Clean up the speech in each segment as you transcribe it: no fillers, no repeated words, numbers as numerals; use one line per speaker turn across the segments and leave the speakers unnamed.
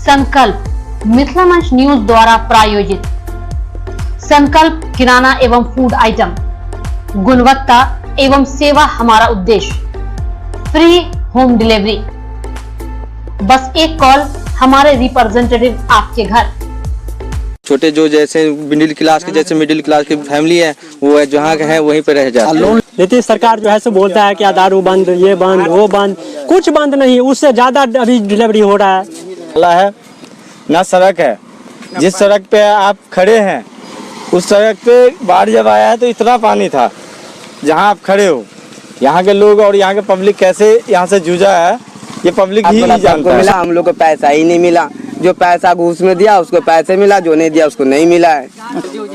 संकल्प मिथिला मंच न्यूज द्वारा प्रायोजित संकल्प किराना एवं फूड आइटम, गुणवत्ता एवं सेवा हमारा उद्देश्य, फ्री होम डिलीवरी। बस एक कॉल, हमारे रिप्रेजेंटेटिव आपके घर।
छोटे जो जैसे मिडिल क्लास के जैसे मिडिल क्लास की फैमिली है वो है जहाँ है वहीं पे रह जाते हैं।
नीतीश सरकार जो है सो बोलता है कि दारू बंद, ये बंद, वो बंद, कुछ बंद नहीं, उससे ज्यादा अभी डिलीवरी हो रहा है।
ना सड़क है, जिस सड़क पे आप खड़े हैं उस सड़क पे बाढ़ जब आया है तो इतना पानी था जहाँ आप खड़े हो। यहाँ के लोग और यहाँ के पब्लिक कैसे यहाँ से जूझा है ये पब्लिक ही जानता है।
हम लोग को पैसा ही नहीं मिला, जो पैसा घूस में दिया उसको पैसे मिला, जो नहीं दिया उसको नहीं मिला है।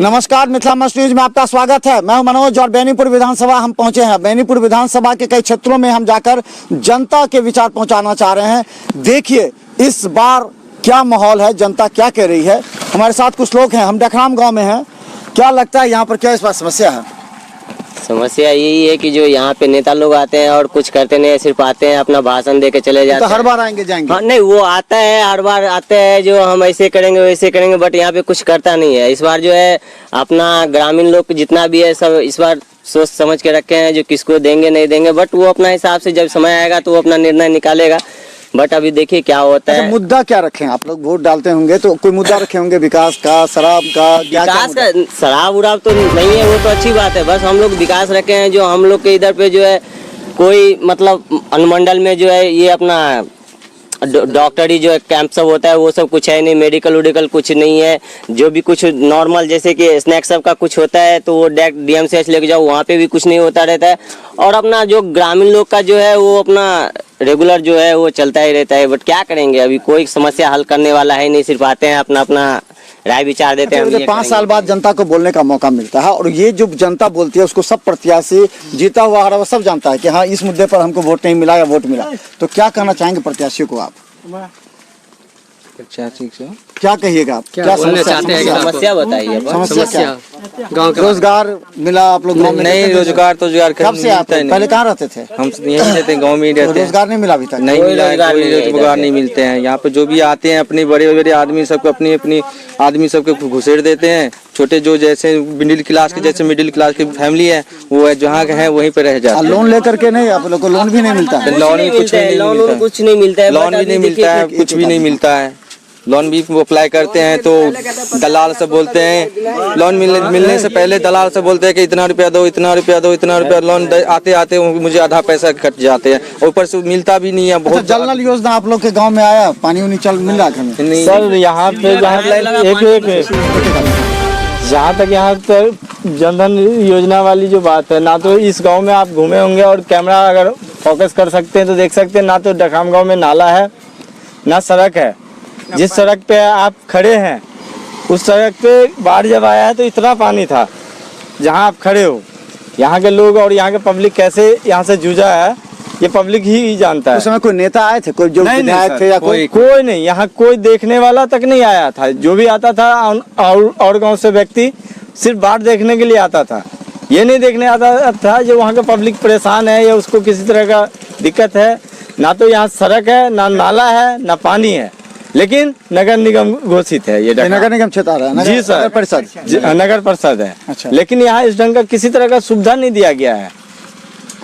नमस्कार, मिथिला मंच न्यूज में आपका स्वागत है। मैं मनोज और बेनीपुर विधानसभा हम पहुंचे हैं। बेनीपुर विधानसभा के कई क्षेत्रों में हम जाकर जनता के विचार पहुंचाना चाह रहे हैं। देखिए इस बार क्या माहौल है, जनता क्या कह रही है। हमारे साथ कुछ लोग हैं, हम डखराम गाँव में हैं। क्या लगता है यहाँ पर क्या इस बार समस्या है?
समस्या यही है कि जो यहाँ पे नेता लोग आते हैं और कुछ करते नहीं, सिर्फ आते हैं अपना भाषण दे के चले जाते हैं।
तो हर बार आएंगे जाएंगे?
हाँ, नहीं, वो आता है हर बार आते हैं जो हम ऐसे करेंगे वैसे करेंगे, बट यहाँ पे कुछ करता नहीं है। इस बार जो है अपना ग्रामीण लोग जितना भी है सब इस बार सोच समझ के रखे हैं जो किसको देंगे नहीं देंगे, बट वो अपना हिसाब से जब समय आएगा तो वो अपना निर्णय निकालेगा। बट अभी देखिए क्या होता है।
मुद्दा क्या रखें? आप लोग वोट डालते होंगे तो कोई मुद्दा रखे होंगे, विकास का, शराब का?
विकास का शराब उराब तो नहीं है, वो तो अच्छी बात है। बस हम लोग विकास रखे हैं जो हम लोग के इधर पे जो है कोई मतलब अनुमंडल में जो है ये अपना डॉक्टरी जो है कैंप सब होता है वो सब कुछ है नहीं, मेडिकल उडिकल कुछ नहीं है। जो भी कुछ नॉर्मल जैसे कि स्नैक्स सब का कुछ होता है तो वो DMCH लेके जाओ, वहाँ पे भी कुछ नहीं होता रहता है। और अपना जो ग्रामीण लोग का जो है वो अपना रेगुलर जो है वो चलता ही रहता है। बट क्या करेंगे, अभी कोई समस्या हल करने वाला है नहीं, सिर्फ आते हैं अपना अपना राय विचार देते हैं।
5 साल बाद जनता को बोलने का मौका मिलता है और ये जो जनता बोलती है उसको सब प्रत्याशी जीता हुआ हारा हुआ सब जानता है कि हाँ इस मुद्दे पर हमको वोट नहीं मिला या वोट मिला। तो क्या कहना चाहेंगे प्रत्याशियों को आप? क्या कहिएगा आप? क्या
समस्या बताइए।
समस्या गाँव का रोजगार मिला आप लोग?
नहीं, रोजगार तो
कब से आप पहले कहाँ रहते थे?
हम यहीं रहते हैं, गाँव में ही रहते हैं।
रोजगार नहीं मिला अभी तक?
नहीं मिला, कोई रोजगार नहीं मिलते हैं। यहाँ पे जो भी आते हैं अपने बड़े बड़े आदमी सबको अपनी अपनी आदमी सबको घुसेड़ देते हैं। छोटे जो जैसे मिडिल क्लास के जैसे मिडिल क्लास की फैमिली है वो है जहाँ है वहीं पे रह जाते हैं।
लोन लेकर के नहीं, आप लोग को लोन भी नहीं मिलता है?
लोन भी कुछ नहीं मिलता है, लोन भी नहीं मिलता है, कुछ भी नहीं मिलता है। लोन भी अप्लाई करते हैं तो दलाल से बोलते हैं, लोन मिलने से पहले दलाल से बोलते हैं कि इतना रुपया दो, इतना रुपया दो, इतना रुपया। लोन आते आते मुझे आधा पैसा कट जाते हैं, ऊपर से मिलता भी नहीं है। बहुत
जल नल योजना आप लोग के गांव में आया? पानी उनी चल मिल रहा है?
सर यहाँ पे जहाँ तक यहाँ तक जनधन योजना वाली जो बात है, ना तो इस गांव में आप घूमे होंगे और कैमरा अगर फोकस कर सकते हैं तो देख सकते हैं, ना तो डखाम गांव में नाला है ना सड़क है। जिस सड़क पे आप खड़े हैं उस सड़क पे बाढ़ जब आया है तो इतना पानी था जहाँ आप खड़े हो। यहाँ के लोग और यहाँ के पब्लिक कैसे यहाँ से जूझा है ये पब्लिक ही जानता है।
उस समय कोई नेता आए थे, कोई जो विधायक थे या
कोई नहीं, यहाँ कोई देखने वाला तक नहीं आया था। जो भी आता था और गाँव से व्यक्ति सिर्फ बाढ़ देखने के लिए आता था, ये नहीं देखने आता था जो वहाँ का पब्लिक परेशान है या उसको किसी तरह का दिक्कत है। ना तो यहाँ सड़क है, ना नाला है, ना पानी है, लेकिन नगर निगम घोषित है। ये नगर निगम क्षेत्र है? जी सर, नगर परिषद है। अच्छा। लेकिन यहाँ इस ढंग का किसी तरह का सुविधा नहीं दिया गया है।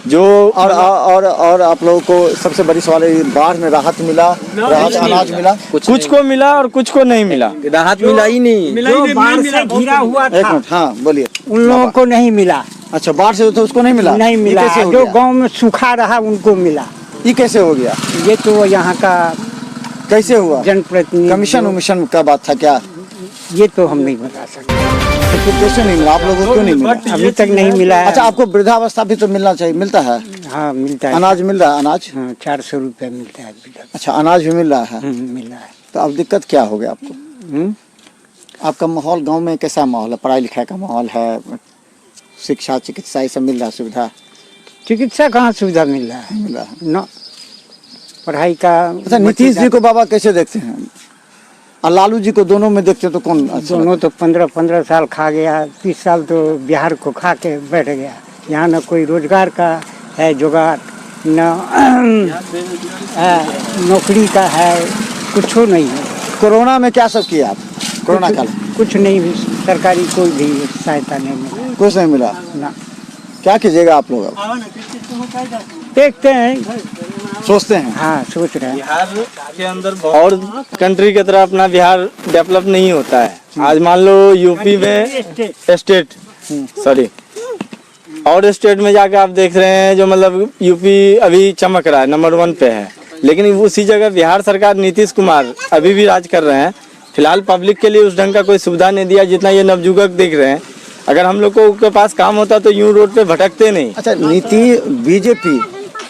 जो और आप लोगों को सबसे बड़ी सवाल है, बाढ़ में राहत मिला? राहत अनाज मिला? कुछ को मिला और कुछ को नहीं मिला।
राहत मिला ही नहीं,
जो बाढ़ से घिरा हुआ था।
एक मिनट, हाँ बोलिए।
उन लोगों को नहीं मिला।
अच्छा, बाढ़ से तो उसको नहीं मिला?
नहीं मिला। जो गाँव में सूखा रहा उनको मिला।
ये कैसे हो गया?
ये तो यहाँ का
कैसे हुआ?
जनप्रतिनिधि
कमीशन का बात था क्या?
ये तो हम नहीं बता सकते।
तो फिर कैसे नहीं मिला? आप लोगों को क्यों नहीं मिला?
अभी तक नहीं मिला है।
अच्छा, आपको वृद्धावस्था भी तो मिलना चाहिए? मिलता है?
हाँ मिलता है।
अनाज मिल रहा है? अनाज
400 रुपये मिलता है अभी तक।
अच्छा, अनाज भी मिल रहा है?
मिल रहा है।
तो अब दिक्कत क्या हो गया आपको? आपका माहौल गाँव में कैसा माहौल है? पढ़ाई लिखाई का माहौल है? शिक्षा चिकित्सा ये सब मिल रहा है? सुविधा
चिकित्सा कहाँ सुविधा मिल रहा है?
मिल रहा है
न पढ़ाई का।
अच्छा, नीतीश जी को बाबा कैसे देखते हैं और लालू जी को? दोनों में देखते तो कौन अच्छा?
दोनों तो 15-15 साल खा गया, 30 साल तो बिहार को खा के बैठ गया। यहाँ न कोई रोजगार का है जुगाड़, न नौकरी का है, कुछ नहीं है।
कोरोना में क्या सब किया आप? कोरोना काल
कुछ नहीं भी सरकारी कोई भी सहायता नहीं मिला।
कुछ नहीं मिला
ना।
क्या कीजिएगा आप लोग अब?
देखते हैं,
सोचते हैं
हाँ सोच रहे हैं।
बिहार के अंदर और कंट्री की तरह अपना बिहार डेवलप नहीं होता है। आज मान लो यूपी में स्टेट सॉरी और स्टेट में जाकर आप देख रहे हैं जो मतलब यूपी अभी चमक रहा है, नंबर 1 पे है, लेकिन उसी जगह बिहार सरकार नीतीश कुमार अभी भी राज कर रहे हैं। फिलहाल पब्लिक के लिए उस ढंग का कोई सुविधा नहीं दिया जितना ये नवजुवक देख रहे हैं। अगर हम लोग को के पास काम होता तो यूं रोड पे भटकते नहीं।
अच्छा, बीजेपी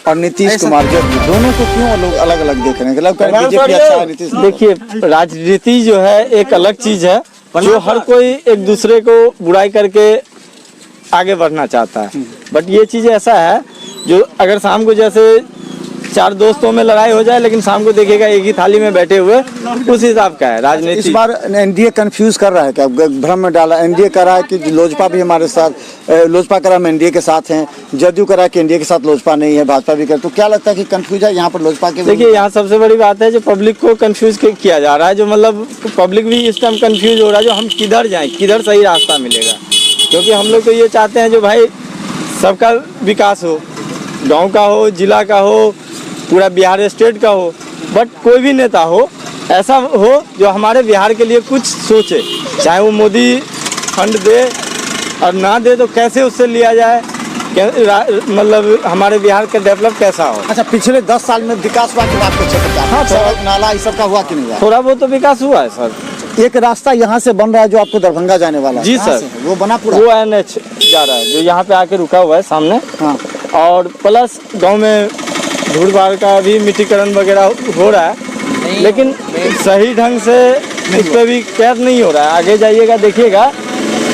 और नीतीश कुमार दोनों को क्यों लोग अलग अलग देख रहे हैं? बीजेपी अच्छा है, नीतीश?
देखिए, राजनीति जो है एक अलग चीज है जो हर कोई एक दूसरे को बुराई करके आगे बढ़ना चाहता है। बट ये चीज ऐसा है जो अगर शाम को जैसे 4 दोस्तों में लड़ाई हो जाए लेकिन शाम को देखिएगा एक ही थाली में बैठे हुए, उस हिसाब का है राजनीति।
इस बार एनडीए कंफ्यूज कर रहा है क्या? भ्रम में डाला। एनडीए कर रहा है कि लोजपा भी हमारे साथ, लोजपा कर रहा है एनडीए के साथ हैं, जदयू कर रहा है कि एनडीए के साथ लोजपा नहीं है, भाजपा भी कर। तो क्या लगता है कि कंफ्यूज है यहाँ पर लोजपा के?
देखिए, यहाँ सबसे बड़ी बात है जो पब्लिक को कंफ्यूज किया जा रहा है, जो मतलब पब्लिक भी इस टाइम कंफ्यूज हो रहा है जो हम किधर जाएं, किधर सही रास्ता मिलेगा। क्योंकि हम लोग तो ये चाहते हैं जो भाई सबका विकास हो, गाँव का हो, जिला का हो, पूरा बिहार स्टेट का हो, बट कोई भी नेता हो ऐसा हो जो हमारे बिहार के लिए कुछ सोचे। चाहे वो मोदी फंड दे और ना दे तो कैसे उससे लिया जाए, मतलब हमारे बिहार का डेवलप कैसा हो।
अच्छा, पिछले 10 साल में विकास हुआ कि आपके क्षेत्र का? हाँ, सड़क नाला ये सब का हुआ कि नहीं हुआ?
थोड़ा बहुत तो विकास हुआ है सर।
एक रास्ता यहाँ से बन रहा है जो आपको दरभंगा जाने वाला है।
जी सर,
वो बना पूरा?
वो NH जा रहा है जो यहाँ पे आके रुका हुआ है सामने।
हाँ।
और प्लस गाँव में धूड़ भाड़ का भी मिट्टीकरण वगैरह हो रहा है, लेकिन सही ढंग से इस पर भी केयर नहीं हो रहा है। आगे जाइएगा देखिएगा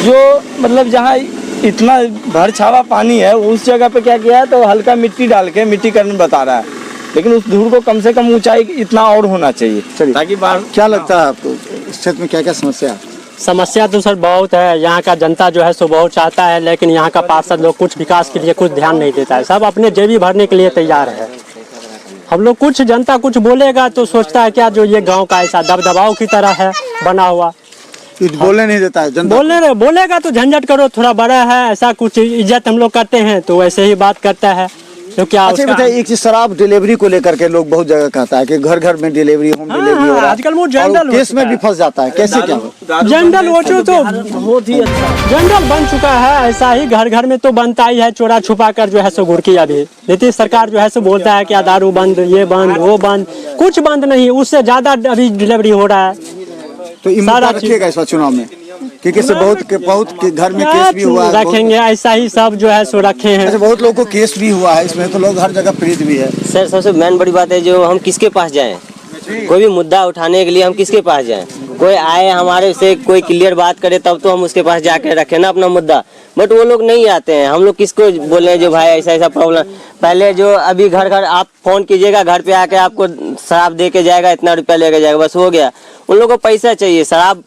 जो मतलब जहाँ इतना भर छावा पानी है उस जगह पे क्या किया है तो हल्का मिट्टी डाल के मिट्टीकरण बता रहा है, लेकिन उस धूड़ को कम से कम ऊंचाई इतना और होना चाहिए ताकि बाहर।
क्या लगता है आपको इस क्षेत्र में क्या क्या समस्या है?
समस्या तो सर बहुत है। यहाँ का जनता जो है सो बहुत चाहता है, लेकिन यहाँ का पार्षद लोग कुछ विकास के लिए कुछ ध्यान नहीं देता है। सब अपने जेबी भरने के लिए तैयार है। हम लोग कुछ जनता कुछ बोलेगा तो सोचता है क्या जो ये गांव का ऐसा दबदबाव की तरह है बना हुआ,
बोलने नहीं देता है जनता।
बोलेगा तो झंझट करो, थोड़ा बड़ा है ऐसा कुछ इज्जत हम लोग करते हैं तो वैसे ही बात करता है। तो क्या
अच्छा बताइए, एक चीज शराब डिलीवरी को लेकर के लोग बहुत जगह कहता है कि घर घर में डिलीवरी, होम डिलीवरी हो रहा है।
आजकल वो जनरल
केस में भी फंस जाता है, कैसे क्या?
जनरल वो तो बहुत ही अच्छा जनरल बन चुका है। ऐसा ही घर घर में तो बनता ही है, चोरा छुपा कर जो है सो गुड़की। अभी नीतीश सरकार जो है सो बोलता है क्या दारू बंद, ये बंद, वो बंद, कुछ बंद नहीं, उससे ज्यादा अभी डिलीवरी हो रहा है।
तो ईमानदार रखिएगा इस बार चुनाव में, क्योंकि बहुत के घर में केस भी हुआ है।
रखेंगे ऐसा ही सब जो है सो रखे हैं।
अच्छा, बहुत लोगों को केस भी हुआ है इसमें, तो लोग हर जगह पीड़ित भी है।
सर सबसे मेन बड़ी बात है जो हम किसके पास जाएं, कोई भी मुद्दा उठाने के लिए हम किसके पास जाएं। कोई आए हमारे से कोई क्लियर बात करे तब तो हम उसके पास जाके रखें ना अपना मुद्दा, बट वो लोग नहीं आते हैं। हम लोग किसको बोले जो भाई ऐसा ऐसा प्रॉब्लम। पहले जो अभी घर घर आप फोन कीजिएगा, घर पे आके आपको शराब दे के जाएगा, इतना रुपया लेके जाएगा, बस हो गया। उन लोगों को पैसा चाहिए, शराब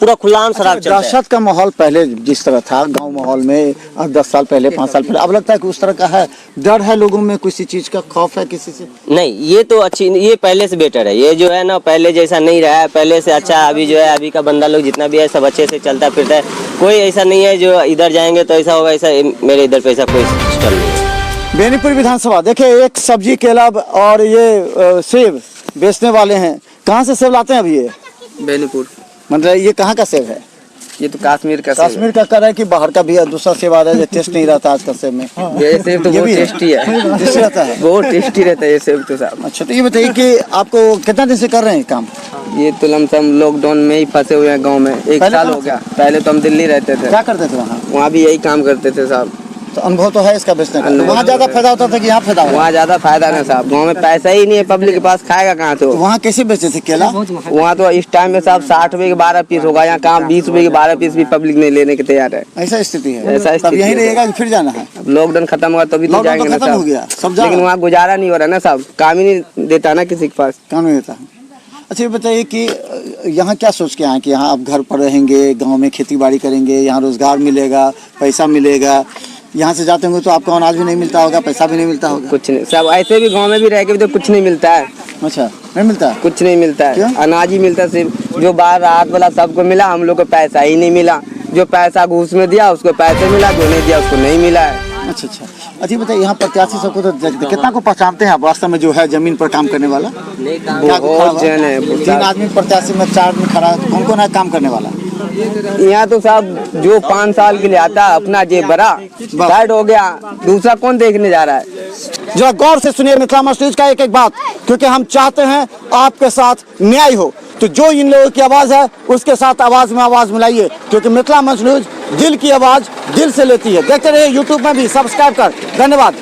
पूरा खुलाम शराब चलता है।
दहशत का माहौल पहले जिस तरह था गांव माहौल में 10 साल पहले, 5 साल पहले, अब लगता है कि उस तरह का है? डर है लोगों में, किसी चीज का खौफ है किसी से?
नहीं, ये तो अच्छी, ये पहले से बेटर है। ये जो है ना पहले जैसा नहीं रहा है, पहले से अच्छा अभी जो है, अभी का बंदा लोग जितना भी है सब अच्छे से चलता फिरता है। कोई ऐसा नहीं है जो इधर जाएंगे तो ऐसा होगा, ऐसा मेरे इधर पे ऐसा कोई सिस्टम नहीं है।
बेनीपुर विधानसभा, देखिए एक सब्जी केला और ये सेब बेचने वाले हैं। कहाँ से सेब लाते हैं अभी ये?
बेनीपुर।
मतलब ये कहाँ का सेब है?
ये तो कश्मीर का
कश्मीर का कर रहा है कि बाहर का भी है? दूसरा सेब आ रहा है जो टेस्ट नहीं रहता आज का सेब में।
ये सेब तो बहुत टेस्टी है,
टेस्टी रहता है,
बहुत टेस्टी रहता है ये सेब तो साहब।
अच्छा, तो ये बताइए कि आपको कितना दिन से कर रहे हैं काम?
ये तो लमसम लॉकडाउन में ही फंसे हुए हैं गांव में, 1 साल हो गया। पहले तो हम दिल्ली रहते थे।
क्या करते थे वहाँ?
वहाँ भी यही काम करते थे साहब।
तो अनुभव तो है इसका बेचने का। तो वहाँ ज्यादा फायदा होता था कि यहाँ फायदा?
वहाँ ज्यादा फायदा नहीं साहब, गांव में पैसा ही नहीं है, पब्लिक के पास खाएगा कहाँ। तो
वहाँ कैसे बेचे थे केला?
वहाँ तो इस टाइम में साहब 60 रुपए के 12 पीस होगा, यहाँ काम 20 रुपए के 12 पीस भी पब्लिक नहीं लेने के तैयार है।
ऐसा स्थिति है?
ऐसा
तब यही रहेगा कि फिर जाना है?
लॉकडाउन खत्म हुआ तभी तो जाएंगे ना
खत्म हो गया
साहब, लेकिन वहाँ गुजारा नहीं हो रहा ना साहब, काम ही नहीं देता ना किसी के पास,
काम नहीं देता है। अच्छा, ये बताइए कि यहाँ क्या सोच के आए कि यहाँ आप घर पर रहेंगे, गाँव में खेती बाड़ी करेंगे, यहाँ रोजगार मिलेगा, पैसा मिलेगा? यहाँ से जाते होंगे तो आपको अनाज भी नहीं मिलता होगा, पैसा भी नहीं मिलता होगा?
कुछ नहीं सब, ऐसे भी गांव में भी रह के भी तो कुछ नहीं मिलता है।
अच्छा, नहीं मिलता है?
कुछ नहीं मिलता
क्यों?
है, अनाज ही मिलता है सिर्फ। जो बाहर राहत वाला सबको मिला, हम लोग को पैसा ही नहीं मिला। जो पैसा घूस में दिया उसको पैसे मिला, जो नहीं दिया उसको नहीं मिला है।
अच्छा अच्छा। अच्छा बताइए, यहाँ प्रत्याशी सबको तो कितना को पहचानते हैं आप वास्तव में, जो है जमीन पर काम करने वाला? क्या को खड़ा
बहुत
हुआ?
जन है।
3 आदमी प्रत्याशी में 4 आदमी खड़ा है, तो कौन कौन है काम करने वाला?
यहाँ तो सब जो 5 साल के लिए आता है अपना जेब भरा साइड हो गया, दूसरा कौन देखने जा रहा है।
जरा गौर से सुनिए मिथिला मस्ट न्यूज का एक एक बात, क्योंकि हम चाहते हैं आपके साथ न्याय हो। तो जो इन लोगों की आवाज है उसके साथ आवाज में आवाज मिलाइए, क्योंकि मिथिला मस्ट न्यूज दिल की आवाज दिल से लेती है। देखते रहिए यूट्यूब में भी, सब्सक्राइब कर। धन्यवाद।